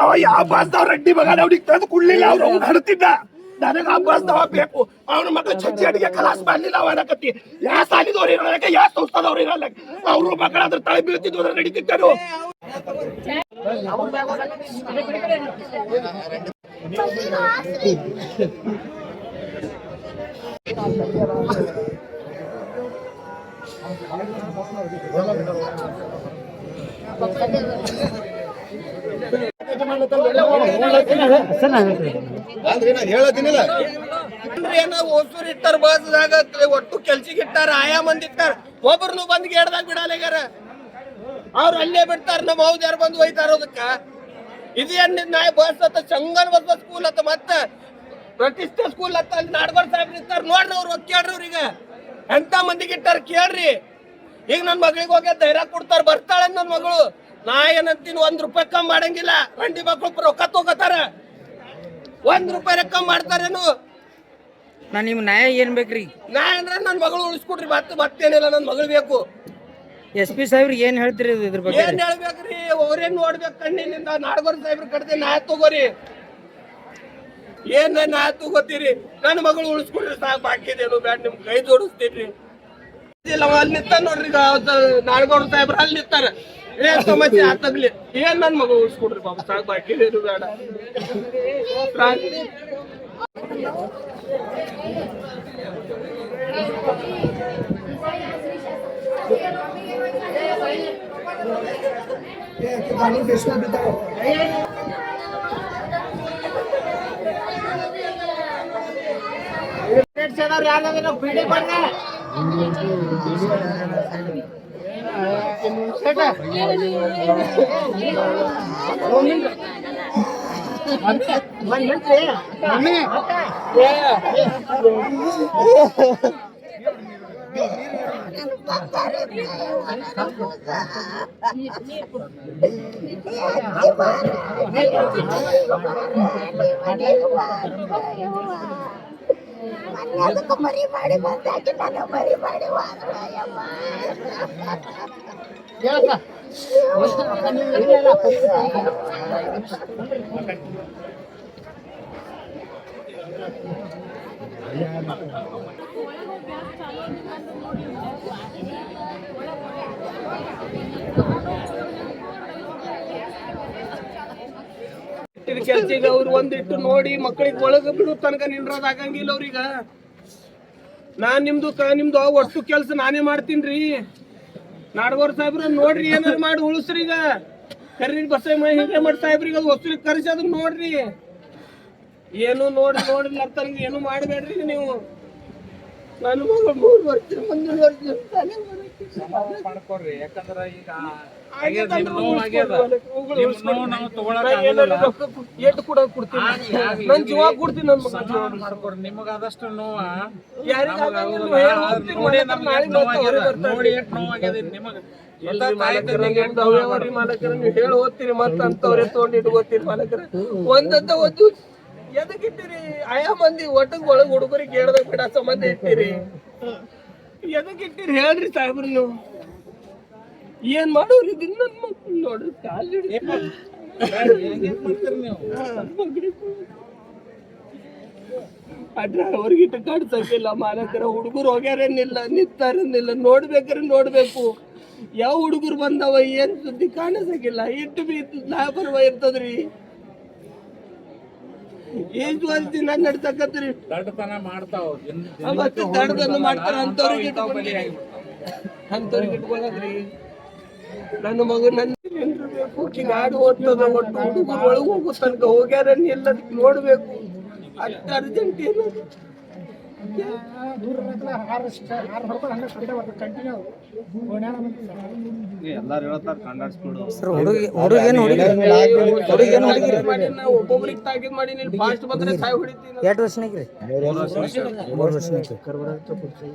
ಅವ ಯಾವ ಬಸ್ದವ್ ರೆಡ್ಡಿ ಮಗ ಅವ್ನಿಗೆ ತಂದು ಕುಡ್ಲಿಲ್ಲ ಅವ್ರು ಅವ್ನು ಹಡ್ತಿದ್ದ ನನಗ ಆ ಬಸ್ದವ ಬೇಕು ಅವ್ನ ಮತ್ತೆ ಚಚ್ಚಿ ಅಡಿಗೆ ಕಲಾಸ್ ಮಾಡ್ಲಿಲ್ಲ ಅವ ಅನ್ನಕತ್ತಿ ಯಾ ಸಾಲಿದವ್ರು ಇರೋದಕ್ಕೆ ಯಾ ಸಂಸ್ಥಾದವ್ರು ಇರಲ್ಲ ಅವ್ರ ಮಕ್ಕಳ ಅದ್ರ ತಲೆ ಬೀಳ್ತಿದ್ವು ಅದ್ರ ನಡೀತಿದ್ದರು ಹೊಸೂರ್ ಇಟ್ಟಾರ ಬಸ್ದಾಗ ಒಟ್ಟು ಕೆಲ್ಸಿಗೆ ಇಟ್ಟಾರ ಆಯಾ ಮಂದಿ ಇಟ್ಟಾರ ಒಬ್ರನು ಬಂದ್ ಗೇಡ್ದಾಗ ಬಿಡಾಲಿಗಾರ ಅವ್ರು ಅಲ್ಲೇ ಬಿಡ್ತಾರ ನಮ್ಮ ಹೌದ್ ಯಾರು ಬಂದು ಒಯ್ತಾರ ಅದಕ್ಕ ಇದೇನ್ ನಾಯ ಬಸ್ ಅತ್ತ ಚಂಗನ್ ಬಸ್ ಸ್ಕೂಲ್ ಅತ್ತ ಮತ್ತ ಪ್ರತಿಷ್ಠೆ ಸ್ಕೂಲ್ ಅತ್ತ ಅಲ್ಲಿ ನಾಡಗೌಡ ಸಾಹೇಬ್ರ ಇರ್ತಾರ ನೋಡ್ರಿ ಅವ್ರು ಕೇಳ್ರಿ ಅವ್ರಿಗೆ ಎಂತ ಮಂದಿಗೆ ಇಟ್ಟಾರ ಕೇಳ್ರಿ ಈಗ ನನ್ ಮಗಳಿಗೆ ಹೋಗಿ ಧೈರ್ಯ ಕೊಡ್ತಾರ ಬರ್ತಾಳೆ ನನ್ ಮಗಳು ನಾ ಏನಂತೀನಿ ₹1 ಕಮ್ಮಿ ಮಾಡಂಗಿಲ್ಲ ಗಂಡಿ ಮಕ್ಳು ರೊಕ್ಕ ತಗೋತಾರ ₹1 ಕಮ್ಮಿ ಮಾಡ್ತಾರೇನು ನಾ ನಿಮ್ ನ್ಯಾಯ ಏನ್ ಬೇಕ್ರಿ ನ್ಯಾಯ ಅಂದ್ರೆ ನನ್ ಮಗಳು ಉಳಿಸ್ಕೊಡ್ರಿ ಮತ್ತೇನಿಲ್ಲ ನನ್ ಮಗಳು ಬೇಕು SP ಸಾಹೇಬ್ರಿ ಏನ್ ಹೇಳ್ತೀರಿ ಇದ್ರ ಬಗ್ಗೆ ಏನ್ ಹೇಳ್ಬೇಕ್ರಿ ಅವ್ರೇನ್ ನೋಡ್ಬೇಕು ಕಣ್ಣಿನಿಂದ ನಾಡಗೌಡ ಸಾಹೇಬ್ರ ಕಡ್ದೆ ನ್ಯಾಯ ತಗೋರಿ ಏನ್ ನ್ಯಾಯ ತಗೋತೀರಿ ನನ್ನ ಮಗಳು ಉಳಿಸ್ಕೊಡ್ರಿ ಸಾಕು ಬಾಕಿದೇನು ಬ್ಯಾಡ ನಿಮ್ ಕೈ ಜೋಡಿಸ್ತೀರಿ ಅಲ್ಲಿ ನಿಂತ ನೋಡ್ರಿ ನಾಡಗೌಡ ಸಾಹೇಬ್ರ ಅಲ್ಲಿ ನಿಂತಾರ ಏನ್ ಸಮಸ್ಯೆ ಆತಗ್ಲಿ ಏನ್ ನನ್ ಮಗಳು ಉಳಿಸ್ಕೊಡ್ರಿ ಬಾಬು ಸಾಕು ಬಾಕಿದೇನು ಬೇಡ ಮರಿ ಮಾಡಿ ಬಂದಾಕಿ ನಾನು ಮರಿ ಮಾಡಿ ಕೆಲ್ಸಿಗೆ ಅವ್ರು ಒಂದಿಟ್ಟು ನೋಡಿ ಮಕ್ಕಳಿಗೆ ಒಳಗ ಬಿಡು ತನಕ ನಿಂದ್ರೋದ್ ಆಗಂಗಿಲ್ಲ ಅವ್ರೀಗ ನಿಮ್ದು ಒಟ್ಟು ಕೆಲ್ಸ ನಾನೇ ಮಾಡ್ತೀನ್ರಿ ನಾಡಗೌಡ ಸಾಹೇಬ್ರ ನೋಡ್ರಿ ಏನಾರು ಮಾಡಿ ಉಳಿಸ್ರಿ ಈಗ ಕರೀರಿ ಬಸೈ ಹಿಂಗೆ ಮಾಡಿ ಸಾಹೇಬ್ರಿಗೆ ಅದು ಹೊಸರಿಗೆ ಕರೆಸಿ ಅದನ್ನ ನೋಡ್ರಿ ಏನು ನೋಡ್ರಿ ತನಕ ಏನು ಮಾಡಬೇಡ್ರಿ ನೀವು ನಾನು 3 ವರ್ಷ ಮುಂದಿನ ವರ್ಷ ಮಾಡ್ಕೊಡ್ರಿ ಯಾಕಂದ್ರೆ ಈಗ ನಿಮಗ ಆದಷ್ಟು ನೋವ ಹೇಳಿ ಓದ್ತೀರಿ ಮತ್ತ ಅಂತವ್ರೆ ತಗೊಂಡು ಇಟ್ಕೋತೀರಿ ಮಾಲಕರ ಒಂದಂತ ಒಂದು ಎದಕ್ಕಿಟ್ಟಿರಿ ಆಯಾ ಮಂದಿ ಒಟ್ಟಗ್ ಒಳಗ್ ಹುಡುಗರಿಗೆ ಹೇಳ್ದಾಗ ಬಿಡ ಸಂಬಂಧ ಇಟ್ಟಿರಿ ಎದಕ್ಕಿಟ್ಟಿರಿ ಹೇಳ್ರಿ ಸಾಹೇಬ್ರಿ ನೀವು ಏನ್ ಮಾಡೋರಿ ನನ್ ಮಕ್ಳು ನೋಡ್ರಿ ಡ್ರೈವರ್ಗಿಟ್ಟು ಕಾಡ್ಸಕ್ಕಿಲ್ಲ ಮಾಲಕರ ಹುಡುಗರು ಹೋಗ್ಯಾರೇನಿಲ್ಲ ನಿಂತಾರೇನಿಲ್ಲ ನೋಡ್ಬೇಕು ಯಾವ ಹುಡುಗರು ಬಂದವ ಏನ್ ಸುದ್ದಿ ಕಾಣಿಸಕಿಲ್ಲ ಇಟ್ಟು ಬಿ ಲಾಭರ್ವ ಇರ್ತದ್ರಿ ಎಷ್ಟು ವರ್ಷ ದಿನ ನಡ್ಸಕತ್ರಿ ದಡ್ಡತನ ಮಾಡ್ತಾವ ಮತ್ತೆ ದಡ್ಡತನ ಮಾಡ್ತಾರ ಅಂತವ್ರಿಗೆ ಇಟ್ಕೊಳ್ಳದ್ರಿ ನನ್ನ ಮಗು ನನ್ನ ಗಾಡಿ ಓದ್ತದ ಒಟ್ಟು ಹುಡುಗರು ಒಳಗೆ ಹೋಗೋ ತನಕ ಹೋಗ್ಯಾರನ್ನ ಎಲ್ಲದಕ್ಕೆ ನೋಡ್ಬೇಕು ಅಷ್ಟು ಅರ್ಜೆಂಟ್ ಏನು ಒಬ್ಬೊಬ್ರಿಗೆ ತಾಕೀದ್ ಮಾಡಿ ಫಾಸ್ಟ್ ಬಂದ್ರೆ ಸಾಯ್ ಹೊಡಿತೀನಿ. 2 ವರ್ಷನಾಗ್ರಿ 3 ವರ್ಷ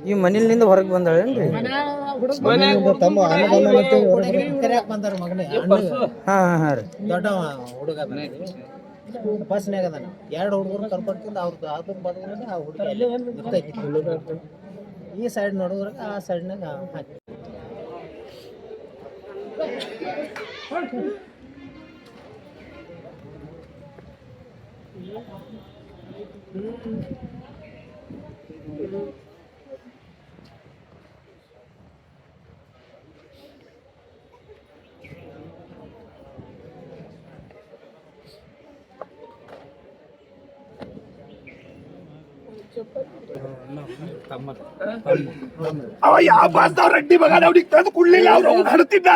ಈ ಮನಿಲಿಂದ ಹೊರಗೆ ಬಂದಾಳೇನ್ರಿ? ಹಾ ರೀ ದೊಡ್ಡ ಹುಡುಗ ಬಸ್ನಾಗ ಅದಾನ 2 ಹುಡುಗರು ಕರ್ಕೊಂಡ್ ಅವ್ರದ್ದು ಅದನ್ನ ಬದಲಾಗ ಆ ಹುಡುಗ ಈ ಸೈಡ್ ನೋಡಿದ್ರೆ ಆ ಸೈಡ್ನಾಗ ಹಾಕಿ ಅವ ಯಾವ ಬಾಸ್ದವ್ ರೆಡ್ಡಿ ಮಗ ಅವ್ನಿಗೆ ತಂದು ಕುಡ್ಲಿಲ್ಲ ಅವ್ರು ಅವ್ನು ಹಡ್ತಿದ್ದ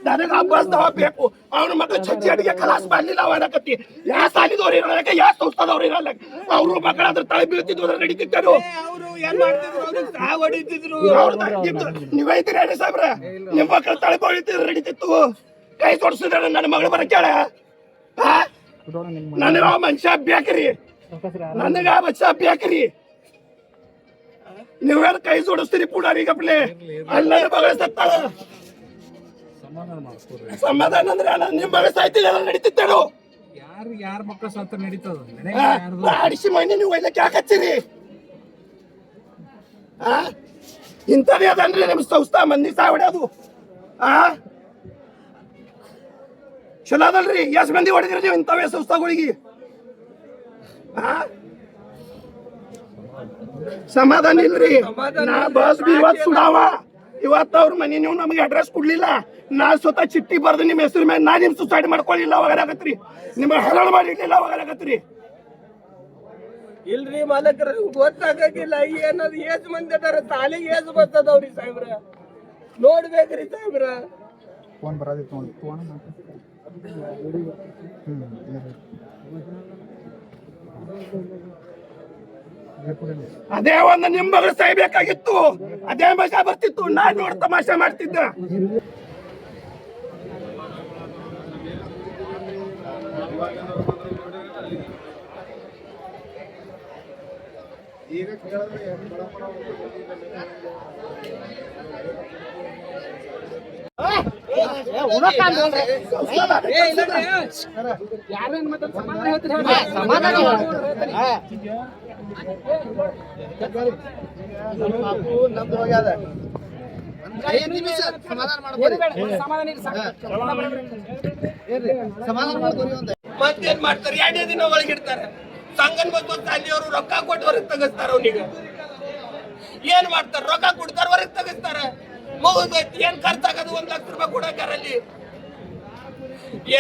ನನಗ ಆ ಬಾಸ್ದವ ಬೇಕು ಅವ್ನ ಮಗ ಚಚ್ಚಿ ಅಡಿಗೆ ಖಲಾಸ್ ಮಾಡ್ಲಿಲ್ಲ ಅವ ಅನ್ನಕತ್ತಿ ಯಾ ಸಾಲಿದವ್ರು ಇರಲ್ಲ ಯಾ ಸಂಸ್ಥಾದವ್ರು ಇರಲ್ಲ ಅವ್ರು ಮಕ್ಕಳ ಅದ್ರ ತಲೆ ಬೀಳ್ತಿದ್ವು ಅದ್ರ ನಡೀತಿದ್ದರು ಅವರು ಏನ್ ಮಾಡ್ತಿದ್ರು ಸಾವು ಹೊಡಿತಿದ್ರು ನೀವೈತಿರಿ ಹೇಳಿ ಸಾಬ್ರ ನಿಮ್ ಮಕ್ಕಳ ತಲೆ ಬೀಳ್ತಿದ್ರು ನಡೀತಿತ್ತು ಕೈ ತೊಡ್ಸಿದ್ರ ನನ್ನ ಮಗಳು ಬರ ಕೇಳ ನನಗ ಆ ಮನುಷ್ಯ ಬೇಕ್ರಿ ನನಗ ಆ ಮನುಷ್ಯ ಬೇಕ್ರಿ ನೀವೇನು ಕೈ ಜೋಡಿಸ್ತೀರಿ ಪುಡಾರಿ ಗಪ್ಲೆ ಅಲ್ಲ ಮಗಳ ಸತ್ತಾಳ ಸಮಾಧಾನ ಅಂದ್ರೆ ನಿಮ್ ಮಗ ಸಾಯ್ತಿಲ್ಲ ನಡೀತಿದ್ದೇನು ಯಾರ ಮಕ್ಕಳ ಸತ್ತ ನಡೀತದ ಅಡಿಸಿ ಮಣ್ಣಿ ನೀವು ಒಯ್ಲಕ್ಕೆ ಯಾಕೆ ಹಚ್ಚಿರಿ ಇಂಥದೇ ಅದನ್ರಿ ನಿಮ್ ಸಂಸ್ಥಾ ಮಂದಿ ಸಾವಡ್ಯಾದು ಚಲೋ ಅದಲ್ರಿ ಎಷ್ಟ್ ಮಂದಿ ಹೊಡೆದಿರಿ ನೀವು ಇಂಥವೇ ಸಂಸ್ಥಾಗಳಿಗೆ ಸಮಾಧಾನ ಇಲ್ರಿ ನಾ ಬಸ್ ಇವತ್ ಸುಡಾವ ಇವತ್ತು ಅವ್ರ ಮನೆ ನೀವು ನಮಗೆ ಅಡ್ರೆಸ್ ಕೊಡ್ಲಿಲ್ಲ ನಾ ಸ್ವತಃ ಚಿಟ್ಟಿ ಬರ್ದು ನಿಮ್ಮ ಹೆಸರು ಮೇಲೆ ನಾ ನಿಮ್ ಸುಸೈಡ್ ಮಾಡ್ಕೊಳ್ಳಿಲ್ಲ ಅವಾಗ ಆಗತ್ರಿ ನಿಮ್ಗೆ ಹರಳ ಮಾಡಿರ್ಲಿಲ್ಲ ಅವಾಗ ಆಗತ್ರಿ ಇಲ್ರಿ ಮಾಲಕರ ಗೊತ್ತಾಗಿಲ್ಲ ಏನದು ಏಜ್ ಮಂದಿ ಅದಾರ ಸಾಲಿಗೆ ಏಜ್ ಬರ್ತದವ್ರಿ ಸಾಹೇಬ್ರ ನೋಡ್ಬೇಕ್ರಿ ಸಾಹೇಬ್ರ ಫೋನ್ ಬರೋದಿತ್ತು ನೋಡಿ ಫೋನ್ ಅದೇ ಒಂದು ನಿಮ್ ಮಗಳು ಸಾಯ್ಬೇಕಾಗಿತ್ತು ಅದೇ ಮಜಾ ಬರ್ತಿತ್ತು ನಾನ್ ನೋಡ್ ತಮಾಷೆ ಮಾಡ್ತಿದ್ದ ಮತ್ತೇನ್ ಮಾಡ್ತಾರೆ 2 ದಿನ ಒಳಗಿಡ್ತಾರೆ ಸಂಗನ್ ಮತ್ತು ತಾಲಿಯವರು ರೊಕ್ಕ ಕೊಟ್ಟು ಹೊರಗೆ ತೆಗಿಸ್ತಾರ ಅವನಿಗೆ ಏನ್ ಮಾಡ್ತಾರ ರೊಕ್ಕ ಕೊಡ್ತಾರ ಹೊರಗೆ ತೆಗಿಸ್ತಾರ ಮುಗಿದೈತಿ ಏನ್ ಖರ್ಚಾಗದು 1 ಲಕ್ಷ ರೂಪಾಯಿ ಕೊಡಕಾರಲ್ಲಿ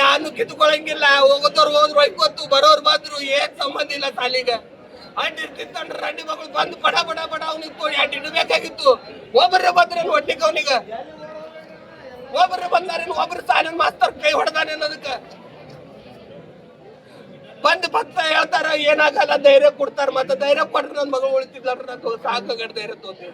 ಏನು ಕಿತ್ಕೊಳಂಗಿಲ್ಲ ಹೋಗೋದವ್ರು ಹೋದ್ರು ಐವತ್ತು ಬರೋರು ಬಂದ್ರು ಏನ್ ಸಂಬಂಧ ಇಲ್ಲ ಸಾಲಿಗ ಅಡ್ಡಿರ್ತಿತ್ತಂಡ್ರ ರಂಡಿ ಮಗಳು ಬಂದು ಬಡ ಬಡ ಬಡ ಅವ್ನಿಗೆ ಅಡ್ಡಿಟ್ಟು ಬೇಕಾಗಿತ್ತು ಒಬ್ಬರೇ ಬಂದ್ರೇನು ಒಟ್ಟಿಗೆ ಅವನಿಗ ಒಬ್ಬರೇ ಬಂದಾರೇನು ಒಬ್ರು ಸಾಲಿನ ಮಾಸ್ತರ್ ಕೈ ಹೊಡೆದಾನೆ ಅನ್ನೋದಕ್ಕ ಬಂದ ಹೇಳ್ತಾರ ಏನಾಗಲ್ಲ ಧೈರ್ಯ ಕೊಡ್ತಾರ ಮತ್ತೆ ಧೈರ್ಯ ಕೊಟ್ರೆ ನನ್ನ ಮಗಳು ಉಳಿತಿದ್ಲ ಸಾಕಾಗ ಧೈರ್ಯ ತೋತಿ